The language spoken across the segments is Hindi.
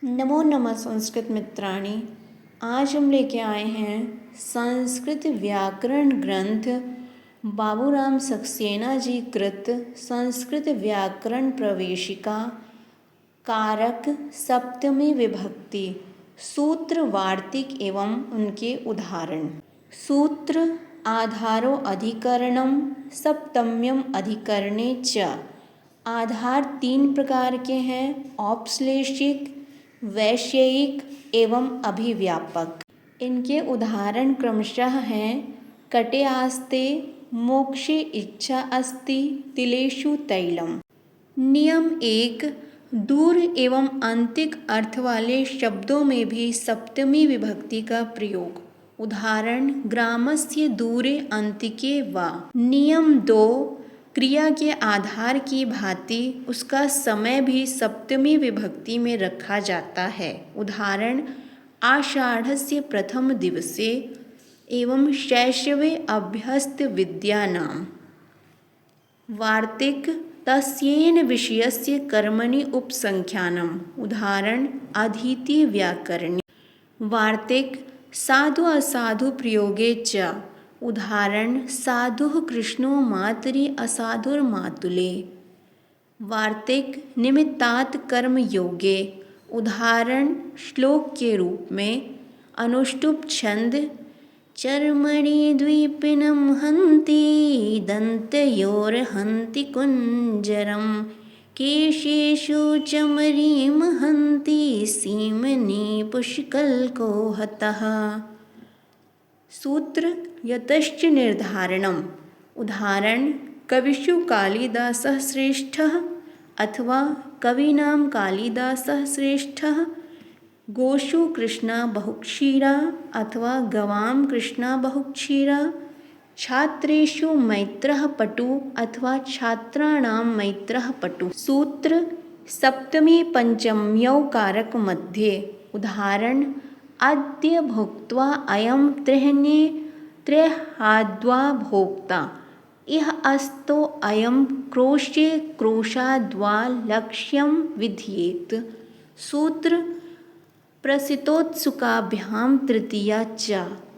नमो नमः संस्कृत मित्राणि। आज हम लेके आए हैं संस्कृत व्याकरण ग्रंथ बाबूराम सक्सेना जी कृत संस्कृत व्याकरण प्रवेशिका कारक सप्तमी विभक्ति सूत्र वार्तिक एवं उनके उदाहरण। सूत्र आधारो अधिकरणम सप्तम्यम अधिकरणे च। आधार तीन प्रकार के हैं, औपश्लेषिक, वैषयिक एवं अभिव्यापक। इनके उदाहरण क्रमशः हैं कटे आस्ते, मोक्षे इच्छा अस्ति, तिलेषु तैलम। नियम एक, दूर एवं अंतिक अर्थ वाले शब्दों में भी सप्तमी विभक्ति का प्रयोग। उदाहरण ग्रामस्य दूरे अंतिके वा। नियम दो, क्रिया के आधार की भांति उसका समय भी सप्तमी विभक्ति में रखा जाता है। उदाहरण आषाढ़स्य प्रथम दिवसे एवं शैशवे अभ्यस्त विद्यानाम्। वार्तिक तस्येन विषयस्य कर्मणि उपसंख्यानम्। उदाहरण अधीति व्याकरणे। वार्तिक साधु असाधु प्रयोगे च। उदाहरण साधुः कृष्णो मातरि असाधुर्मातुले। वार्तिक निमित्तात् कर्म योगे। उदाहरण श्लोक के रूप में अनुष्टुप छंद चर्मणि द्विपिनं हन्ति दन्तयोर्हन्ति कुञ्जरं केशेषु चमरीं हन्ति सीमनि पुष्कलको हतः। सूत्र यतश्च निर्धारणम्। उदाहरण कविषु कालिदासः श्रेष्ठः अथवा कवीनां कालिदासः श्रेष्ठः। गोषु कृष्णा बहुक्षीरा अथवा गवां कृष्णा बहुक्षीरा। छात्रेषु मैत्रः पटु अथवा छात्राणां मैत्रः पटु। सूत्र सप्तमी पंचम्यौ कारक मध्ये। उदाहरण अद्य भुक्त्वा अयं त्रीह्ये त्र्यहाद्वा भोक्ता। इह अस्तो अयं क्रोशे क्रोशाद्वा लक्ष्यं विध्येत्। सूत्र प्रसितोत्सुकाभ्यां तृतीया च।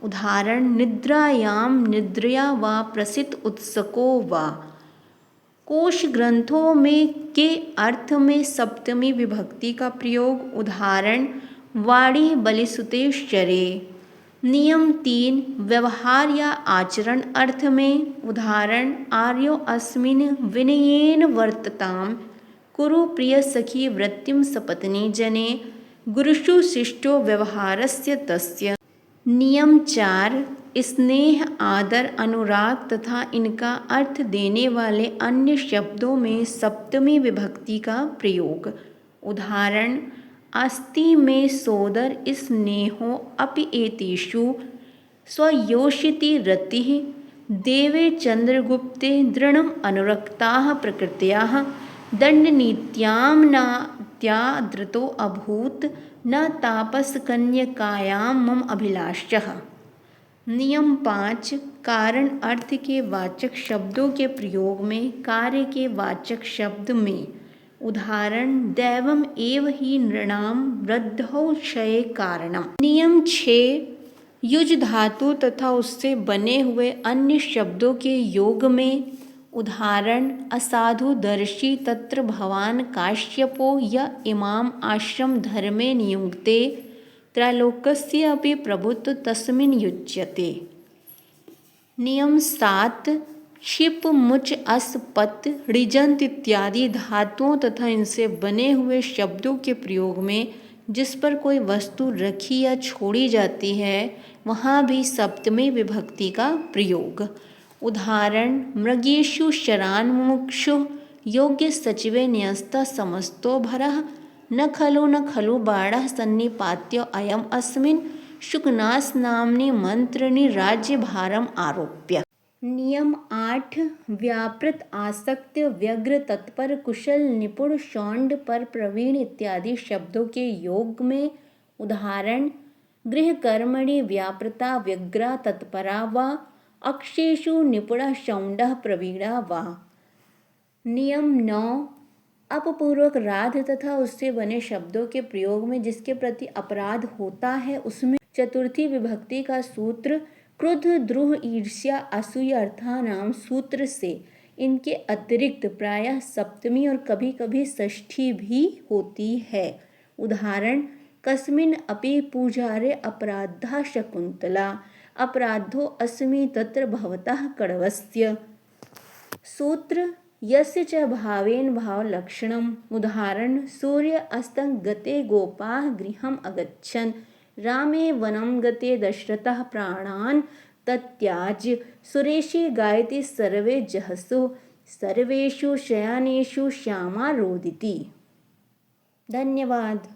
उदाहरण निद्रायां निद्रया वा प्रसित उत्सको वा। कोश ग्रंथों में के अर्थ में सप्तमी विभक्ति का प्रयोग। उदाहरण वाणी बलिसुतेश्चरे। नियम तीन, व्यवहार या आचरण अर्थ में। उदाहरण आर्यो अस्मिन् विनयेन वर्तताम् कुरु प्रिय सखी वृत्तिं सपत्नी जने गुरुषु शिष्टो व्यवहारस्य तस्य। नियम चार, स्नेह आदर अनुराग तथा इनका अर्थ देने वाले अन्य शब्दों में सप्तमी विभक्ति का प्रयोग। उदाहरण अस्ति में सोदर स्नेहो अपि एतेषु स्वयोषिति रतिः देवे चंद्रगुप्ते दृढ़म् अनुरक्ताः प्रकृत्याः दंडनीत्यां नात्यादृतो अभूत् न तापसकन्यकायां मम अभिलाषः। नियम पाँच, कारण अर्थ के वाचक शब्दों के प्रयोग में कार्य के वाचक शब्द में। उदाहरण दैवम एव हि नृणां वृद्धौ क्षये कारणम्। नियम 6, युज धातु तथा उससे बने हुए अन्य शब्दों के योग में। उदाहरण असाधुदर्शी तत्र भवान काश्यपो य इमाम आश्रम धर्मे नियुङ्क्ते त्रैलोक्यस्य अपि प्रभुत्व तस्मिन् युज्यते। नियम 7, क्षिप मुच अस पत ऋजंत इत्यादि धातुओं तथा इनसे बने हुए शब्दों के प्रयोग में जिस पर कोई वस्तु रखी या छोड़ी जाती है वहाँ भी सप्तमी विभक्ति का प्रयोग। उदाहरण मृगेषु शरान् मुमुक्षु योग्य सचिवे न्यस्ता समस्तो भरः न खलु बाणः सन्निपात्यो अयम् अस्मिन् शुकनास नाम्नि मंत्रिणि राज्यभारम् आरोप्य। नियम 8, व्यापृत आसक्त व्यग्र तत्पर कुशल निपुण शौंड पर प्रवीण इत्यादि शब्दों के योग में। उदाहरण गृहकर्मणि व्यापृता व्यग्रा तत्परा वा अक्षेषु निपुणः शौंडः प्रवीणा वा। नियम 9, अपपूर्वक राध तथा उससे बने शब्दों के प्रयोग में जिसके प्रति अपराध होता है उसमें चतुर्थी विभक्ति का सूत्र क्रुद्ध द्रुह ईर्ष्या असूया अर्थानाम सूत्र से इनके अतिरिक्त प्रायः सप्तमी और कभी कभी षष्ठी भी होती है। उदाहरण कस्मिन् अपि पूजारे अपराधा शकुंतला अपराधो अस्मि तत्र भवतः कण्वस्य। सूत्र यस्य च भावेन भावलक्षणम्। उदाहरण सूर्य अस्तं गते गोपाः गृहम् अगच्छन् रामे वनं गते दशरथः प्राणान् तत्याज्य सुरेशे गायति सर्वे जहसो सर्वेषु शयानेषु श्यामा रोदिति। धन्यवाद।